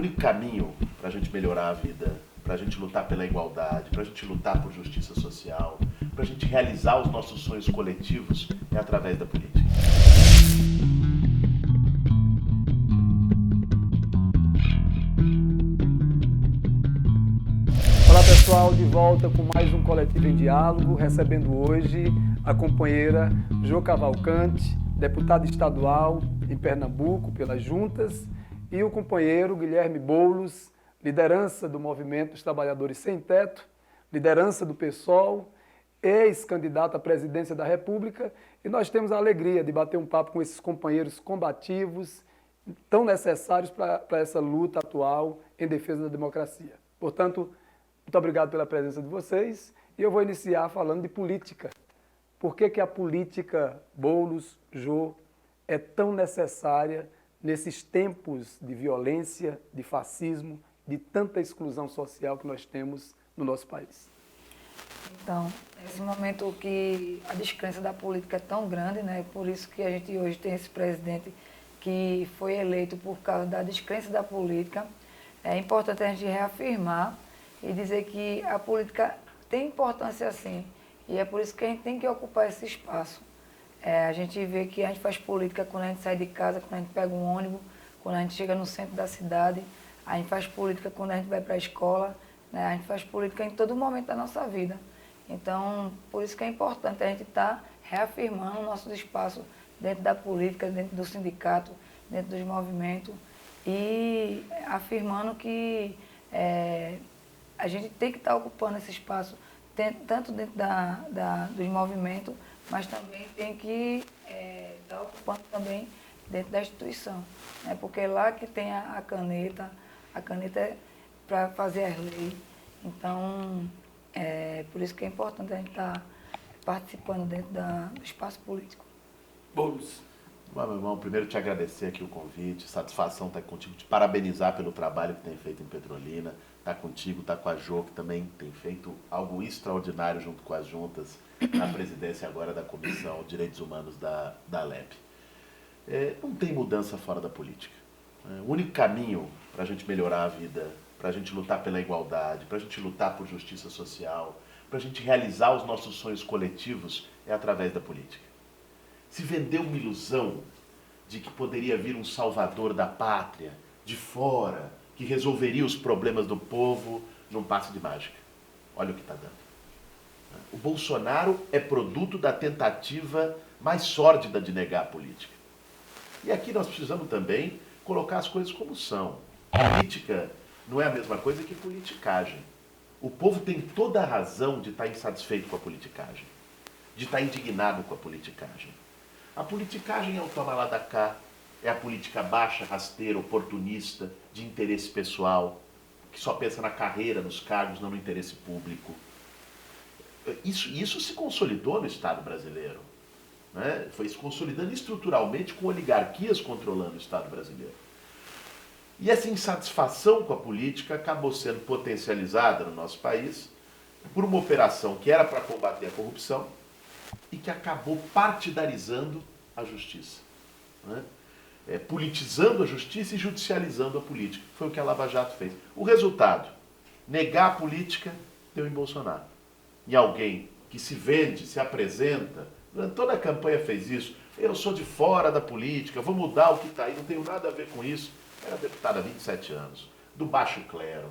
único caminho para a gente melhorar a vida, para a gente lutar pela igualdade, para a gente lutar por justiça social, para a gente realizar os nossos sonhos coletivos é através da política. Olá pessoal, de volta com mais um Coletivo em Diálogo, recebendo hoje a companheira Jo Cavalcante, deputada estadual em Pernambuco pelas Juntas, e o companheiro Guilherme Boulos, liderança do Movimento dos Trabalhadores Sem Teto, liderança do PSOL, ex-candidato à presidência da República, e nós temos a alegria de bater um papo com esses companheiros combativos, tão necessários para essa luta atual em defesa da democracia. Portanto, muito obrigado pela presença de vocês, e eu vou iniciar falando de política. Por que a política, Boulos, Jo, é tão necessária nesses tempos de violência, de fascismo, de tanta exclusão social que nós temos no nosso país? Então, esse momento que a descrença da política é tão grande, né? Por isso que a gente hoje tem esse presidente que foi eleito por causa da descrença da política. É importante a gente reafirmar e dizer que a política tem importância sim, e é por isso que a gente tem que ocupar esse espaço. A gente vê que a gente faz política quando a gente sai de casa, quando a gente pega um ônibus, quando a gente chega no centro da cidade, a gente faz política quando a gente vai para a escola, né? A gente faz política em todo momento da nossa vida. Então, por isso que é importante a gente estar reafirmando nossos espaços dentro da política, dentro do sindicato, dentro dos movimentos, e afirmando que a gente tem que estar ocupando esse espaço, tanto dentro dos movimentos, mas também tem que estar ocupando também dentro da instituição, né? Porque é lá que tem a caneta é para fazer as leis. Então, por isso que é importante a gente estar participando dentro do espaço político. Boulos. Bom, meu irmão, primeiro te agradecer aqui o convite, satisfação estar contigo, te parabenizar pelo trabalho que tem feito em Petrolina, estar contigo, estar com a Jo, que também tem feito algo extraordinário junto com as juntas, na presidência agora da Comissão de Direitos Humanos da ALEP. Não tem mudança fora da política. O único caminho para a gente melhorar a vida, para a gente lutar pela igualdade, para a gente lutar por justiça social, para a gente realizar os nossos sonhos coletivos é através da política. Se vendeu uma ilusão de que poderia vir um salvador da pátria, de fora, que resolveria os problemas do povo num passe de mágica. Olha o que está dando. O Bolsonaro é produto da tentativa mais sórdida de negar a política. E aqui nós precisamos também colocar as coisas como são. Política não é a mesma coisa que politicagem. O povo tem toda a razão de estar insatisfeito com a politicagem, de estar indignado com a politicagem. A politicagem é o toma lá da cá, é a política baixa, rasteira, oportunista, de interesse pessoal, que só pensa na carreira, nos cargos, não no interesse público. Isso se consolidou no Estado brasileiro, né? Foi se consolidando estruturalmente com oligarquias controlando o Estado brasileiro. E essa insatisfação com a política acabou sendo potencializada no nosso país por uma operação que era para combater a corrupção e que acabou partidarizando a justiça, né? Politizando a justiça e judicializando a política. Foi o que a Lava Jato fez. O resultado, negar a política, deu em Bolsonaro. E alguém que se vende, se apresenta, toda a campanha fez isso, eu sou de fora da política, vou mudar o que está aí, não tenho nada a ver com isso. Era deputado há 27 anos, do baixo clero,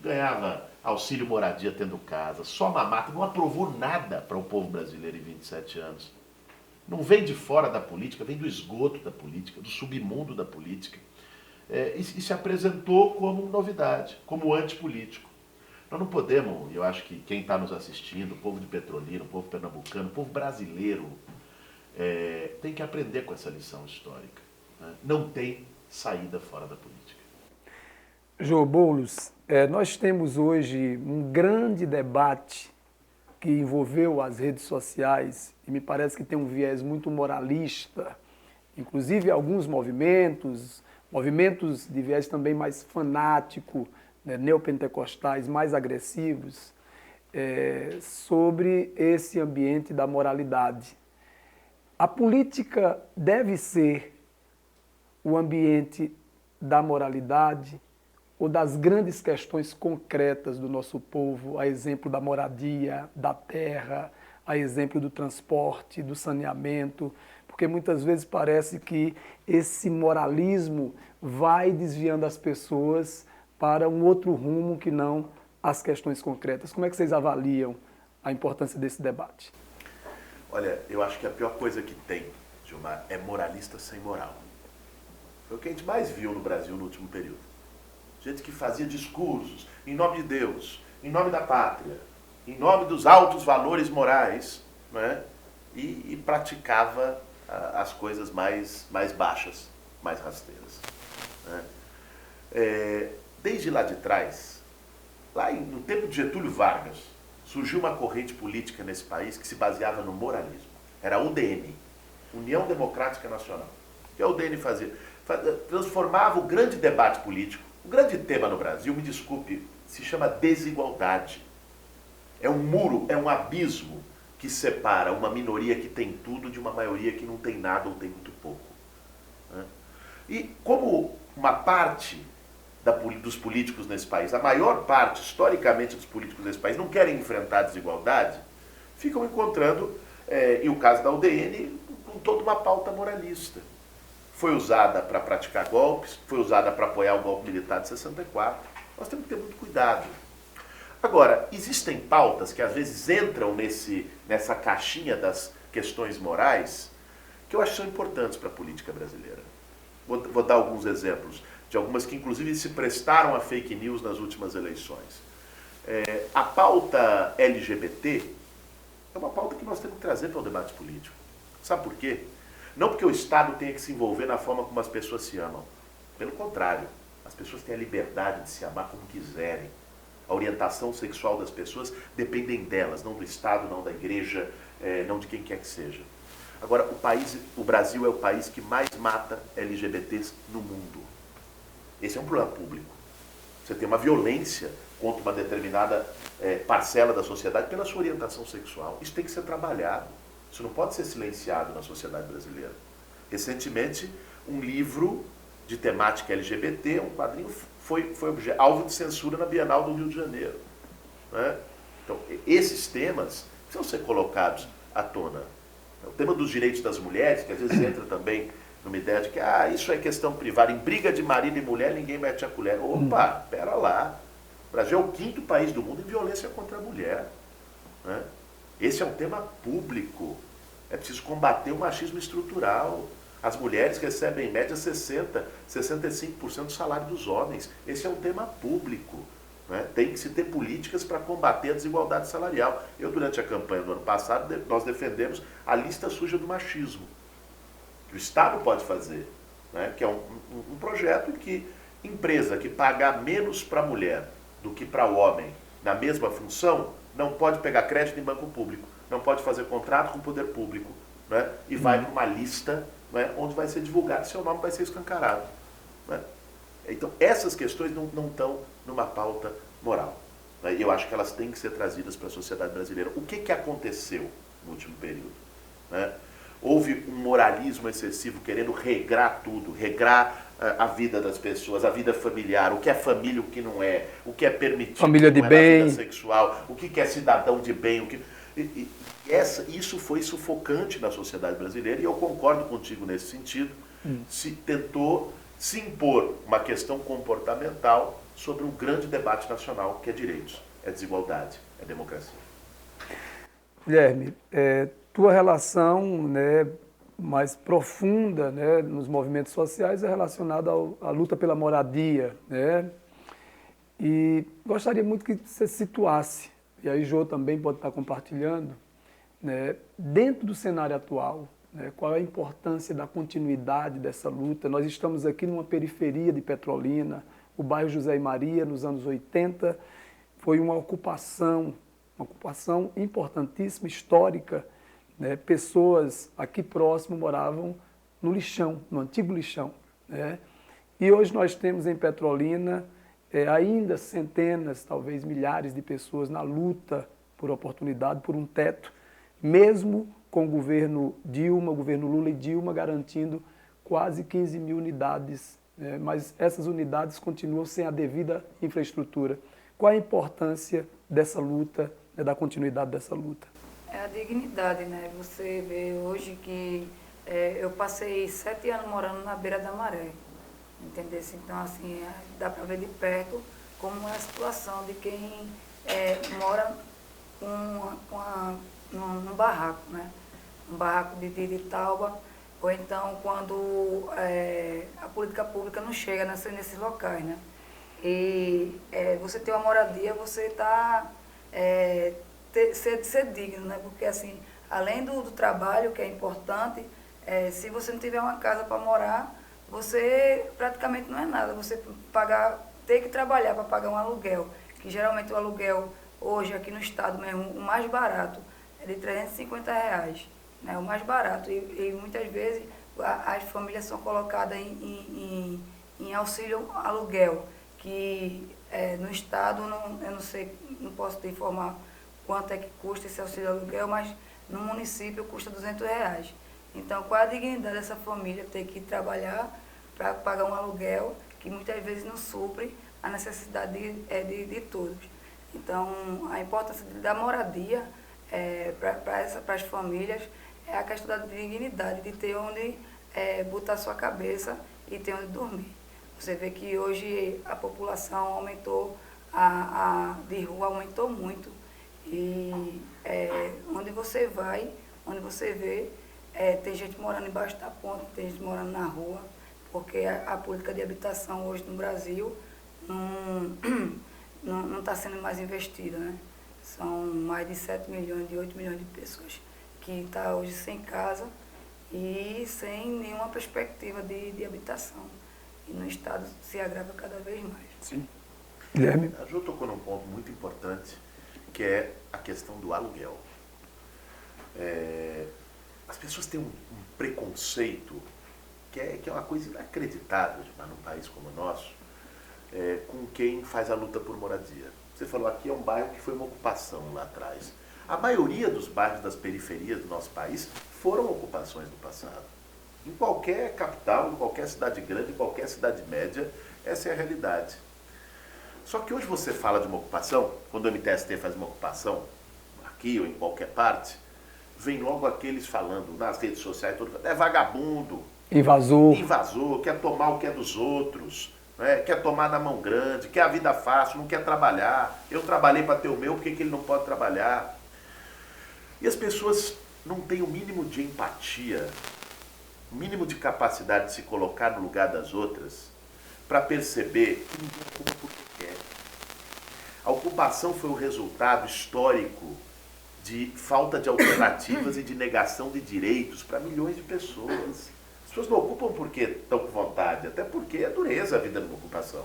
ganhava auxílio moradia tendo casa, só mamata, não aprovou nada para o povo brasileiro em 27 anos. Não vem de fora da política, vem do esgoto da política, do submundo da política. E se apresentou como novidade, como antipolítico. Nós não podemos, eu acho que quem está nos assistindo, o povo de Petrolina, o povo pernambucano, o povo brasileiro, tem que aprender com essa lição histórica, né? Não tem saída fora da política. Jo Boulos, nós temos hoje um grande debate que envolveu as redes sociais e me parece que tem um viés muito moralista, inclusive alguns movimentos de viés também mais fanático, né, neopentecostais, mais agressivos, sobre esse ambiente da moralidade. A política deve ser o ambiente da moralidade ou das grandes questões concretas do nosso povo, a exemplo da moradia, da terra, a exemplo do transporte, do saneamento, porque muitas vezes parece que esse moralismo vai desviando as pessoas para um outro rumo que não as questões concretas. Como é que vocês avaliam a importância desse debate? Olha, eu acho que a pior coisa que tem, Gilmar, é moralista sem moral. Foi o que a gente mais viu no Brasil no último período. Gente que fazia discursos em nome de Deus, em nome da pátria, em nome dos altos valores morais, né? E praticava as coisas mais baixas, mais rasteiras. Né? Desde lá de trás, no tempo de Getúlio Vargas, surgiu uma corrente política nesse país que se baseava no moralismo. Era a UDN, União Democrática Nacional. O que a UDN fazia? Transformava o grande debate político, o grande tema no Brasil, me desculpe, se chama desigualdade. É um muro, é um abismo que separa uma minoria que tem tudo de uma maioria que não tem nada ou tem muito pouco. Né? E como uma parte dos políticos nesse país, a maior parte, historicamente, dos políticos nesse país não querem enfrentar a desigualdade, ficam encontrando, e o caso da UDN, com toda uma pauta moralista. Foi usada para praticar golpes, foi usada para apoiar o golpe militar de 64. Nós temos que ter muito cuidado. Agora, existem pautas que às vezes entram nessa caixinha das questões morais que eu acho que são importantes para a política brasileira. Vou dar alguns exemplos de algumas que inclusive se prestaram a fake news nas últimas eleições. A pauta LGBT é uma pauta que nós temos que trazer para o debate político. Sabe por quê? Não porque o Estado tenha que se envolver na forma como as pessoas se amam. Pelo contrário, as pessoas têm a liberdade de se amar como quiserem. A orientação sexual das pessoas dependem delas, não do Estado, não da igreja, não de quem quer que seja. Agora, o Brasil é o país que mais mata LGBTs no mundo. Esse é um problema público. Você tem uma violência contra uma determinada parcela da sociedade pela sua orientação sexual. Isso tem que ser trabalhado. Isso não pode ser silenciado na sociedade brasileira. Recentemente, um livro de temática LGBT, um quadrinho, foi alvo de censura na Bienal do Rio de Janeiro. Né? Então, esses temas precisam ser colocados à tona. O tema dos direitos das mulheres, que às vezes entra também numa ideia de que isso é questão privada, em briga de marido e mulher ninguém mete a colher. Opa, pera lá. O Brasil é o 5º país do mundo em violência contra a mulher. Né? Esse é um tema público. É preciso combater o machismo estrutural. As mulheres recebem em média 65% do salário dos homens. Esse é um tema público. Né? Tem que se ter políticas para combater a desigualdade salarial. Durante a campanha do ano passado, nós defendemos a lista suja do machismo, que o Estado pode fazer. Né? Que é um projeto em que empresa que pagar menos para a mulher do que para o homem na mesma função, não pode pegar crédito em banco público, não pode fazer contrato com o poder público, né? E vai para uma lista, né, onde vai ser divulgado, seu nome vai ser escancarado. Né? Então, essas questões não estão numa pauta moral. Né? E eu acho que elas têm que ser trazidas para a sociedade brasileira. O que aconteceu no último período? Né? Houve um moralismo excessivo querendo regrar tudo, regrar a vida das pessoas, a vida familiar, o que é família, o que não é, o que é permitido, família de não é bem, na vida sexual, o que é cidadão de bem, o que... Isso foi sufocante na sociedade brasileira e eu concordo contigo nesse sentido. Se tentou se impor uma questão comportamental sobre um grande debate nacional que é direitos, é desigualdade, é democracia. Guilherme, tua relação, né, mais profunda, né, nos movimentos sociais é relacionada à luta pela moradia, né? E gostaria muito que você situasse, e aí Jô também pode estar compartilhando, né, dentro do cenário atual, né, qual é a importância da continuidade dessa luta. Nós estamos aqui numa periferia de Petrolina, o bairro José e Maria, nos anos 80, foi uma ocupação importantíssima, histórica, né? Pessoas aqui próximo moravam no lixão, no antigo lixão, né? E hoje nós temos em Petrolina ainda centenas, talvez milhares de pessoas na luta por oportunidade, por um teto, mesmo com o governo Dilma, o governo Lula e Dilma garantindo quase 15 mil unidades mas essas unidades continuam sem a devida infraestrutura. Qual a importância dessa luta, da continuidade dessa luta? É a dignidade, né? Você vê hoje que eu passei 7 anos morando na beira da maré, entendeu? Então, assim, dá para ver de perto como é a situação de quem mora num barraco, né? Um barraco de tauba, ou então quando a política pública não chega nesses locais, né? E você ter uma moradia, você está ser digno, né? Porque assim, além do trabalho, que é importante, se você não tiver uma casa para morar, você praticamente não é nada. Você ter que trabalhar para pagar um aluguel, que geralmente o aluguel hoje aqui no estado mesmo, o mais barato é de R$ 350, né? O mais barato. E muitas vezes as famílias são colocadas em auxílio aluguel, que no estado, eu não sei, não posso te informar quanto é que custa esse auxílio aluguel, mas no município custa R$ 200. Então, qual a dignidade dessa família ter que trabalhar para pagar um aluguel que muitas vezes não supre a necessidade de todos? Então, a importância da moradia para as famílias é a questão da dignidade, de ter onde botar sua cabeça e ter onde dormir. Você vê que hoje a população aumentou, de rua aumentou muito. E onde você vai, onde você vê, tem gente morando embaixo da ponte, tem gente morando na rua, porque a política de habitação hoje no Brasil não está sendo mais investida, né? São mais de 7 milhões, de 8 milhões de pessoas que estão hoje sem casa e sem nenhuma perspectiva de habitação. E no estado se agrava cada vez mais. Sim. Guilherme? A Ju tocou num ponto muito importante, que é a questão do aluguel. As pessoas têm um preconceito que é uma coisa inacreditável num país como o nosso, com quem faz a luta por moradia. Você falou, aqui é um bairro que foi uma ocupação lá atrás. A maioria dos bairros das periferias do nosso país foram ocupações no passado. Em qualquer capital, em qualquer cidade grande, em qualquer cidade média, essa é a realidade. Só que hoje você fala de uma ocupação, quando o MTST faz uma ocupação, aqui ou em qualquer parte, vem logo aqueles falando nas redes sociais, é vagabundo, invasor, quer tomar o que é dos outros, né? Quer tomar na mão grande, quer a vida fácil, não quer trabalhar. Eu trabalhei para ter o meu, por que ele não pode trabalhar? E as pessoas não têm o mínimo de empatia, o mínimo de capacidade de se colocar no lugar das outras, para perceber que ninguém ocupa porque quer. A ocupação foi o resultado histórico de falta de alternativas e de negação de direitos para milhões de pessoas. As pessoas não ocupam porque estão com vontade, até porque é dureza a vida numa ocupação.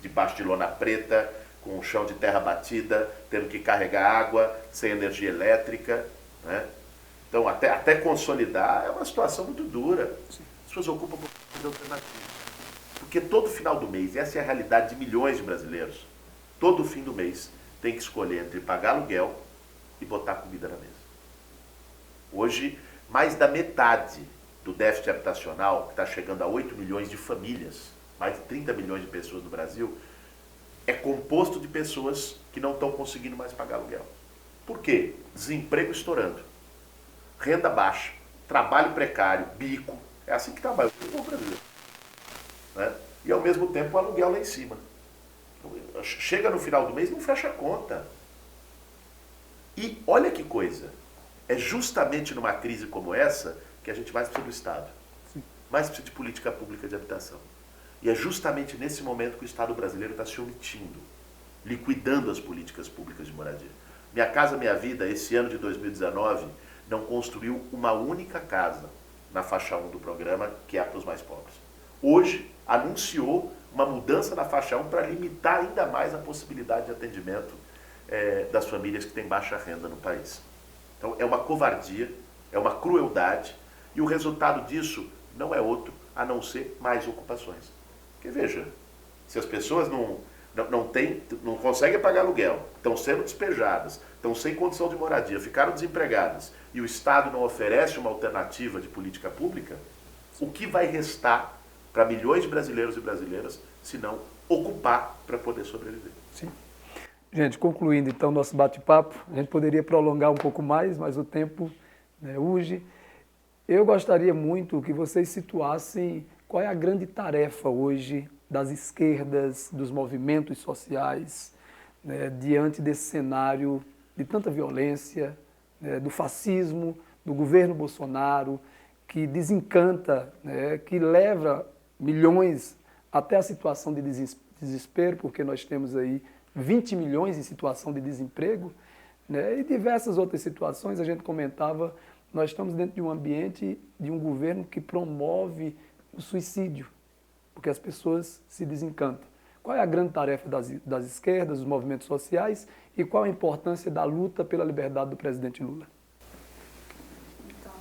Debaixo de lona preta, com um chão de terra batida, tendo que carregar água, sem energia elétrica, né? Então, até consolidar é uma situação muito dura. As pessoas ocupam por falta de alternativas. Porque todo final do mês, essa é a realidade de milhões de brasileiros, todo fim do mês tem que escolher entre pagar aluguel e botar comida na mesa. Hoje, mais da metade do déficit habitacional, que está chegando a 8 milhões de famílias, mais de 30 milhões de pessoas no Brasil, é composto de pessoas que não estão conseguindo mais pagar aluguel. Por quê? Desemprego estourando, renda baixa, trabalho precário, bico, é assim que trabalha o povo brasileiro, né? E ao mesmo tempo o aluguel lá em cima. Chega no final do mês e não fecha a conta. E olha que coisa, é justamente numa crise como essa que a gente mais precisa do Estado, mais precisa de política pública de habitação. E é justamente nesse momento que o Estado brasileiro está se omitindo, liquidando as políticas públicas de moradia. Minha Casa Minha Vida, esse ano de 2019, não construiu uma única casa na faixa 1 do programa, que é para os mais pobres. Hoje, anunciou uma mudança na faixa 1 para limitar ainda mais a possibilidade de atendimento das famílias que têm baixa renda no país. Então, é uma covardia, é uma crueldade, e o resultado disso não é outro a não ser mais ocupações. Porque veja, se as pessoas não conseguem pagar aluguel, estão sendo despejadas, estão sem condição de moradia, ficaram desempregadas, e o Estado não oferece uma alternativa de política pública, o que vai restar para milhões de brasileiros e brasileiras, senão ocupar para poder sobreviver. Sim. Gente, concluindo então nosso bate-papo, a gente poderia prolongar um pouco mais, mas o tempo, né, urge. Eu gostaria muito que vocês situassem qual é a grande tarefa hoje das esquerdas, dos movimentos sociais, né, diante desse cenário de tanta violência, né, do fascismo, do governo Bolsonaro, que desencanta, né, que leva milhões até a situação de desespero, porque nós temos aí 20 milhões em situação de desemprego, né, e diversas outras situações. A gente comentava, nós estamos dentro de um ambiente de um governo que promove o suicídio, porque as pessoas se desencantam. Qual é a grande tarefa das esquerdas, dos movimentos sociais, e qual a importância da luta pela liberdade do presidente Lula? Então,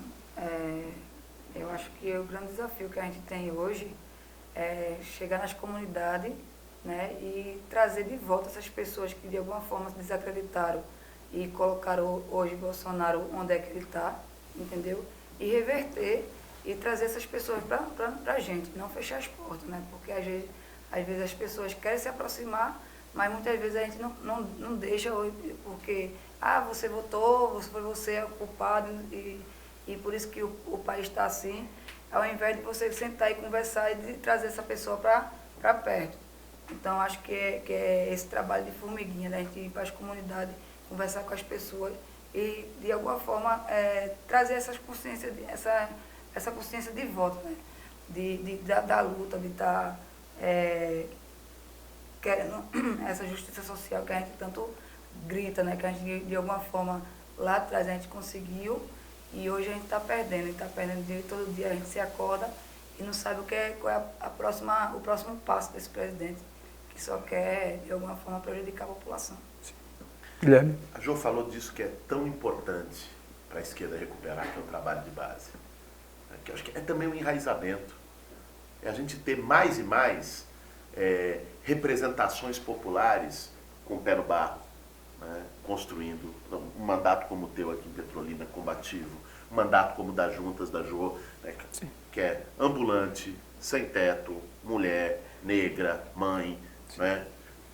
eu acho que o grande desafio que a gente tem hoje é chegar nas comunidades, né, e trazer de volta essas pessoas que de alguma forma se desacreditaram e colocaram hoje Bolsonaro onde é que ele está, entendeu? E reverter e trazer essas pessoas para a gente, não fechar as portas, né? Porque às vezes as pessoas querem se aproximar, mas muitas vezes a gente não deixa, porque você votou, você é o culpado e por isso que o país está assim, ao invés de você sentar e conversar e de trazer essa pessoa para perto. Então acho que é esse trabalho de formiguinha, né? A gente ir para as comunidades, conversar com as pessoas e de alguma forma trazer essa consciência de volta, né? Da luta, de estar querendo essa justiça social que a gente tanto grita, né? Que a gente de alguma forma lá atrás a gente conseguiu e hoje a gente está perdendo, todo dia a gente se acorda e não sabe qual é o próximo passo desse presidente, que só quer de alguma forma prejudicar a população. Guilherme? A Jo falou disso que é tão importante para a esquerda recuperar, que é o trabalho de base. Que eu acho que é também um enraizamento. É a gente ter mais e mais representações populares com o pé no barro, né, construindo um mandato como o teu aqui em Petrolina, combativo, um mandato como o das juntas da Jo, né, que é ambulante, sem teto, mulher, negra, mãe, né,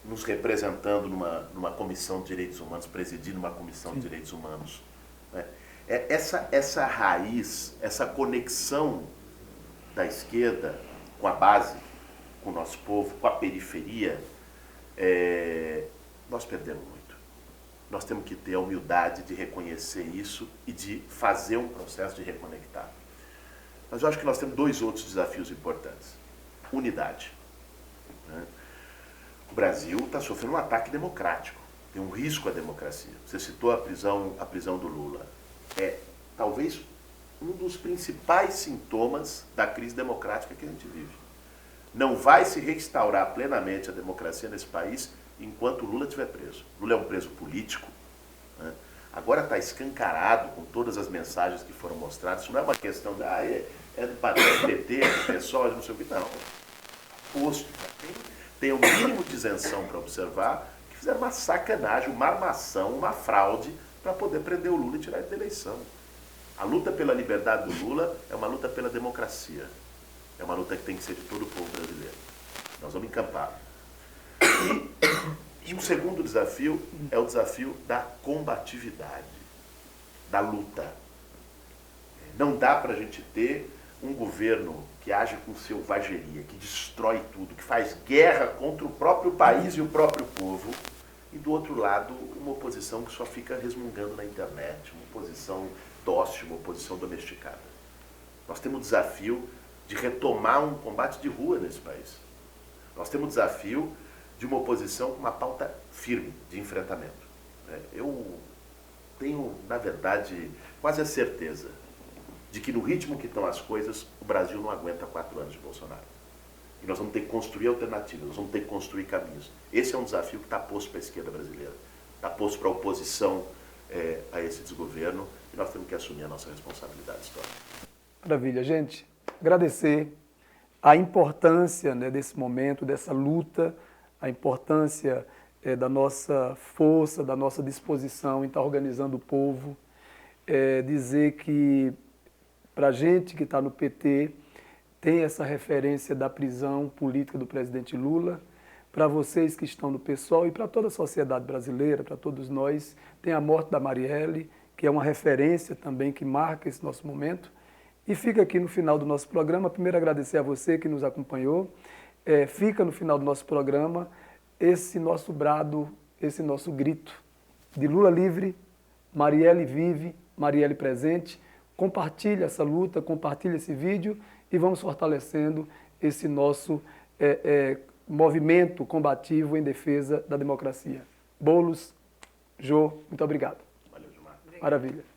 nos representando numa comissão de direitos humanos, presidindo uma comissão de direitos humanos. Né. Essa raiz, essa conexão da esquerda com a base, com o nosso povo, com a periferia, nós perdemos muito. Nós temos que ter a humildade de reconhecer isso e de fazer um processo de reconectar. Mas eu acho que nós temos dois outros desafios importantes. Unidade. Né? O Brasil está sofrendo um ataque democrático, tem um risco à democracia. Você citou a prisão do Lula. É talvez um dos principais sintomas da crise democrática que a gente vive. Não vai se restaurar plenamente a democracia nesse país enquanto o Lula estiver preso. Lula é um preso político. Né? Agora está escancarado com todas as mensagens que foram mostradas. Isso não é uma questão de é do PT, é do pessoal, não sei o que, não. Posto. Tem o mínimo de isenção para observar que fizeram uma sacanagem, uma armação, uma fraude para poder prender o Lula e tirar ele da eleição. A luta pela liberdade do Lula é uma luta pela democracia. É uma luta que tem que ser de todo o povo brasileiro. Nós vamos encampar. E um segundo desafio é o desafio da combatividade, da luta. Não dá para a gente ter um governo que age com selvageria, que destrói tudo, que faz guerra contra o próprio país e o próprio povo, e do outro lado uma oposição que só fica resmungando na internet, uma oposição dócil, uma oposição domesticada. Nós temos o desafio de retomar um combate de rua nesse país. Nós temos o desafio de uma oposição com uma pauta firme de enfrentamento. Eu tenho, na verdade, quase a certeza de que no ritmo que estão as coisas, o Brasil não aguenta 4 anos de Bolsonaro. E nós vamos ter que construir alternativas, nós vamos ter que construir caminhos. Esse é um desafio que está posto para a esquerda brasileira, está posto para a oposição a esse desgoverno, e nós temos que assumir a nossa responsabilidade histórica. Maravilha, gente. Agradecer a importância, né, desse momento, dessa luta, a importância da nossa força, da nossa disposição em estar organizando o povo. Dizer que, para a gente que está no PT, tem essa referência da prisão política do presidente Lula. Para vocês que estão no PSOL e para toda a sociedade brasileira, para todos nós, tem a morte da Marielle, que é uma referência também que marca esse nosso momento. E fica aqui no final do nosso programa, primeiro agradecer a você que nos acompanhou. Fica no final do nosso programa esse nosso brado, esse nosso grito de Lula livre, Marielle vive, Marielle presente. Compartilhe essa luta, compartilhe esse vídeo e vamos fortalecendo esse nosso movimento combativo em defesa da democracia. Boulos, Jô, muito obrigado. Valeu, Gilmar. Maravilha.